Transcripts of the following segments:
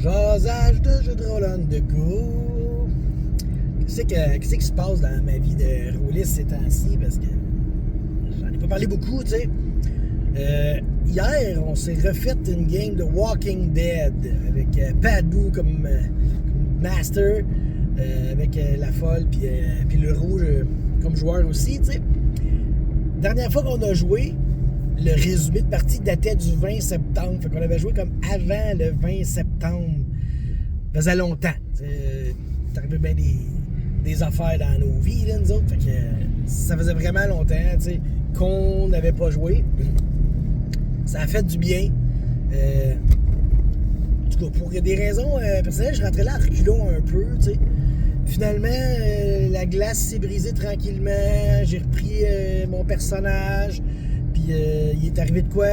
Jasage de jeu de rôle on the go. Qu'est-ce qui se passe dans ma vie de rôliste ces temps-ci? Parce que j'en ai pas parlé beaucoup, tu sais. Hier, on s'est refait une game de Walking Dead avec Padou comme master, avec la folle, puis le rouge comme joueur aussi, tu sais. Dernière fois qu'on a joué, le résumé de partie datait du 20 septembre. Fait qu'on avait joué comme avant le 20 septembre. Ça faisait longtemps. C'est arrivé bien des affaires dans nos vies, là, nous autres. Fait que ça faisait vraiment longtemps, tu sais, qu'on n'avait pas joué. Ça a fait du bien. En tout cas, pour des raisons personnelles, je rentrais là à reculons un peu, tu sais. Finalement, la glace s'est brisée tranquillement. J'ai repris mon personnage. Puis il est arrivé de quoi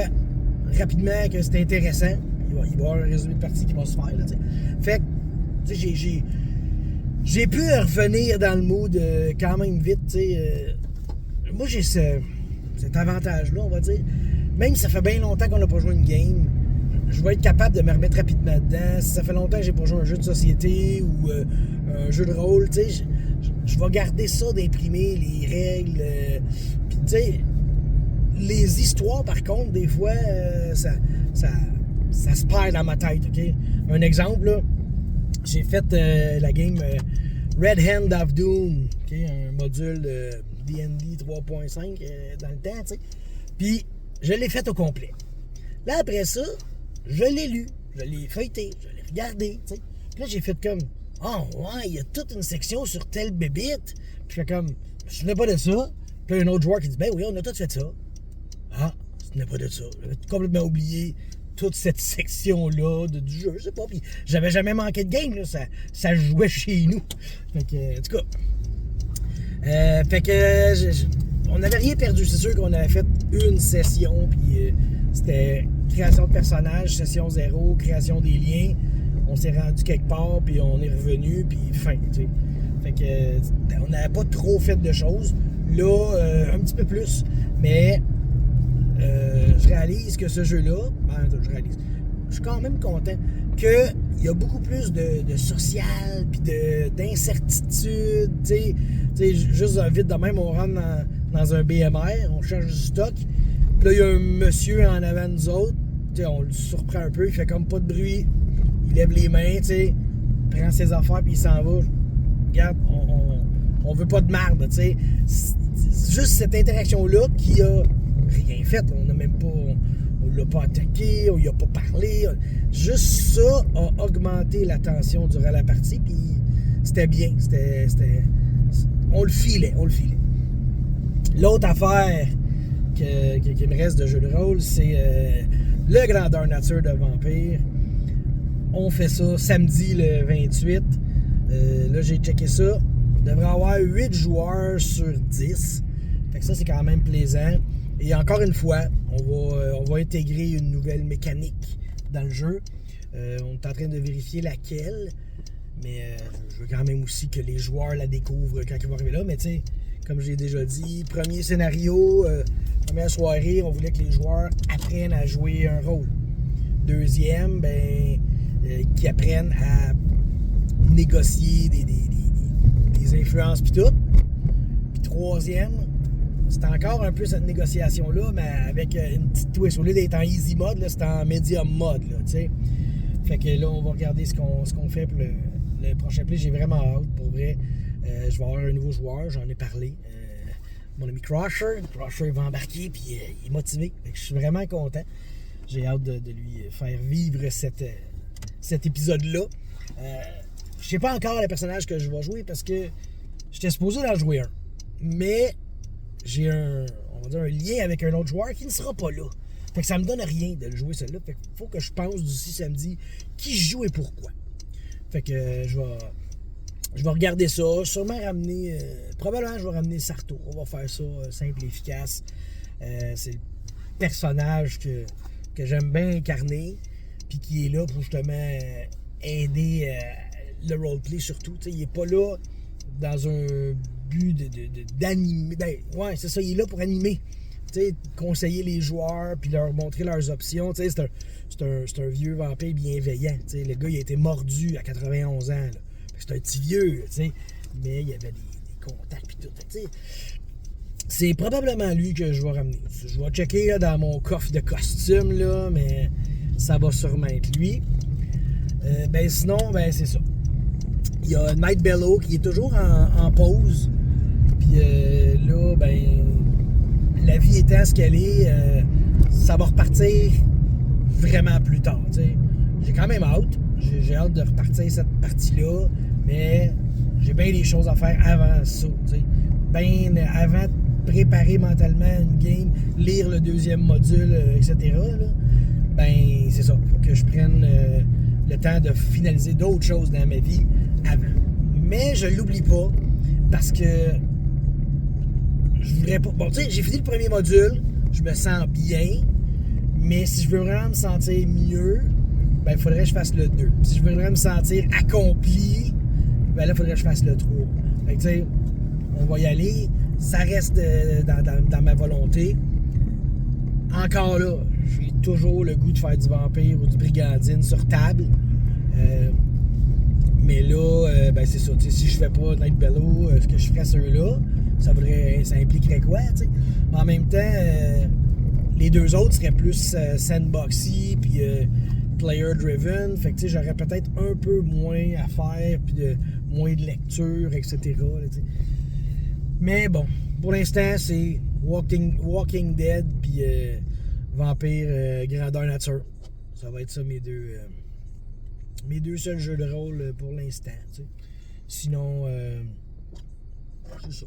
rapidement que c'était intéressant. Il va y avoir un résumé de partie qui va se faire, là, tu sais. Fait que, tu sais, j'ai pu revenir dans le mood quand même vite, tu sais. Moi, j'ai cet avantage-là, on va dire. Même si ça fait bien longtemps qu'on n'a pas joué une game, je vais être capable de me remettre rapidement dedans. Si ça fait longtemps que j'ai pas joué un jeu de société ou un jeu de rôle, tu sais, je vais garder ça d'imprimer, les règles. Puis, tu sais, les histoires, par contre, des fois, ça se perd dans ma tête, OK? Un exemple, là, j'ai fait la game Red Hand of Doom, OK? Un module de D&D 3.5 dans le temps, tu sais. Puis, je l'ai fait au complet. Là, après ça, je l'ai lu, je l'ai feuilleté, je l'ai regardé, tu sais. Puis là, j'ai fait comme, oh, ouais, il y a toute une section sur telle bébite. Puis je fais comme, je me souvenais pas de ça. Puis là, un autre joueur qui dit, ben oui, on a tout fait ça. Ah, ce n'est pas de ça. J'avais complètement oublié toute cette section-là du jeu, je sais pas. Puis j'avais jamais manqué de game, là. Ça jouait chez nous. Fait que, en tout cas. On n'avait rien perdu. C'est sûr qu'on avait fait une session, puis c'était création de personnages, session 0, création des liens. On s'est rendu quelque part, puis on est revenu, puis fin, tu sais. Fait que, on n'avait pas trop fait de choses. Là, un petit peu plus, mais je réalise que ce jeu-là, je suis quand même content qu'il y a beaucoup plus de social puis d'incertitude, tu sais, juste vite de même, on rentre dans un BMR, on cherche du stock, puis là, il y a un monsieur en avant de nous autres, tu sais, on le surprend un peu, il fait comme pas de bruit, il lève les mains, tu sais, prend ses affaires puis il s'en va. Regarde, on veut pas de marde, tu sais. C'est juste cette interaction-là qui a rien fait. On n'a même pas... On l'a pas attaqué, on lui a pas parlé. Juste ça a augmenté la tension durant la partie, puis c'était bien. On le filait. L'autre affaire qui me reste de jeu de rôle, c'est le Grandeur Nature de Vampire. On fait ça samedi le 28. Là, j'ai checké ça. Il devrait y avoir 8 joueurs sur 10. Fait que ça, c'est quand même plaisant. Et encore une fois, on va intégrer une nouvelle mécanique dans le jeu. On est en train de vérifier laquelle. Mais je veux quand même aussi que les joueurs la découvrent quand ils vont arriver là. Mais tu sais, comme j'ai déjà dit, premier scénario, première soirée, on voulait que les joueurs apprennent à jouer un rôle. Deuxième, qu'ils apprennent à négocier des influences pis tout. Puis troisième, c'est encore un peu cette négociation-là, mais avec une petite twist. Au lieu d'être en easy mode, là, c'est en medium mode, là, tu sais. Fait que là, on va regarder ce qu'on fait pour le prochain play. J'ai vraiment hâte, pour vrai. Je vais avoir un nouveau joueur, j'en ai parlé. Mon ami Crusher. Crusher va embarquer, puis il est motivé. Fait que je suis vraiment content. J'ai hâte de lui faire vivre cet épisode-là. Je sais pas encore le personnage que je vais jouer parce que j'étais supposé d'en jouer un. Mais j'ai un lien avec un autre joueur qui ne sera pas là. Fait que ça me donne rien de le jouer celui-là. Fait qu'il faut que je pense d'ici samedi qui joue et pourquoi. Fait que je vais regarder ça. Sûrement ramener... probablement je vais ramener Sarto. On va faire ça simple et efficace. C'est le personnage que j'aime bien incarner. Puis qui est là pour justement aider le roleplay surtout. T'sais, il est pas là dans un but d'animer. Ben, ouais, c'est ça, il est là pour animer. conseiller les joueurs, puis leur montrer leurs options. C'est un vieux vampire bienveillant. Le gars, il a été mordu à 91 ans. C'est un petit vieux, mais il y avait des contacts, puis tout. C'est probablement lui que je vais ramener. Je vais checker là, dans mon coffre de costumes, là, mais ça va sûrement être lui. Sinon, c'est ça. Il y a Night Bellow qui est toujours en pause. Puis là, la vie étant ce qu'elle est, ça va repartir vraiment plus tard. T'sais. J'ai quand même hâte. J'ai hâte de repartir cette partie-là, mais j'ai bien des choses à faire avant ça. Bien avant de préparer mentalement une game, lire le deuxième module, etc. Là, c'est ça. Faut que je prenne le temps de finaliser d'autres choses dans ma vie avant. Mais je l'oublie pas parce que je voudrais pas. Bon, j'ai fini le premier module, je me sens bien, mais si je veux vraiment me sentir mieux, il faudrait que je fasse le 2. Si je veux vraiment me sentir accompli, là, il faudrait que je fasse le 3. Fait que, on va y aller. Ça reste dans ma volonté. Encore là, j'ai toujours le goût de faire du vampire ou du brigandine sur table. Mais là, c'est ça. Si je fais pas Night Bellow, ce que je ferais ceux-là, ça impliquerait quoi, t'sais? Mais en même temps, les deux autres seraient plus sandboxy puis player driven. Fait que j'aurais peut-être un peu moins à faire puis moins de lecture, etc. Là, mais bon, pour l'instant, c'est Walking Dead puis Vampire Grandeur Nature. Ça va être ça mes deux seuls jeux de rôle pour l'instant. T'sais. Sinon, c'est ça.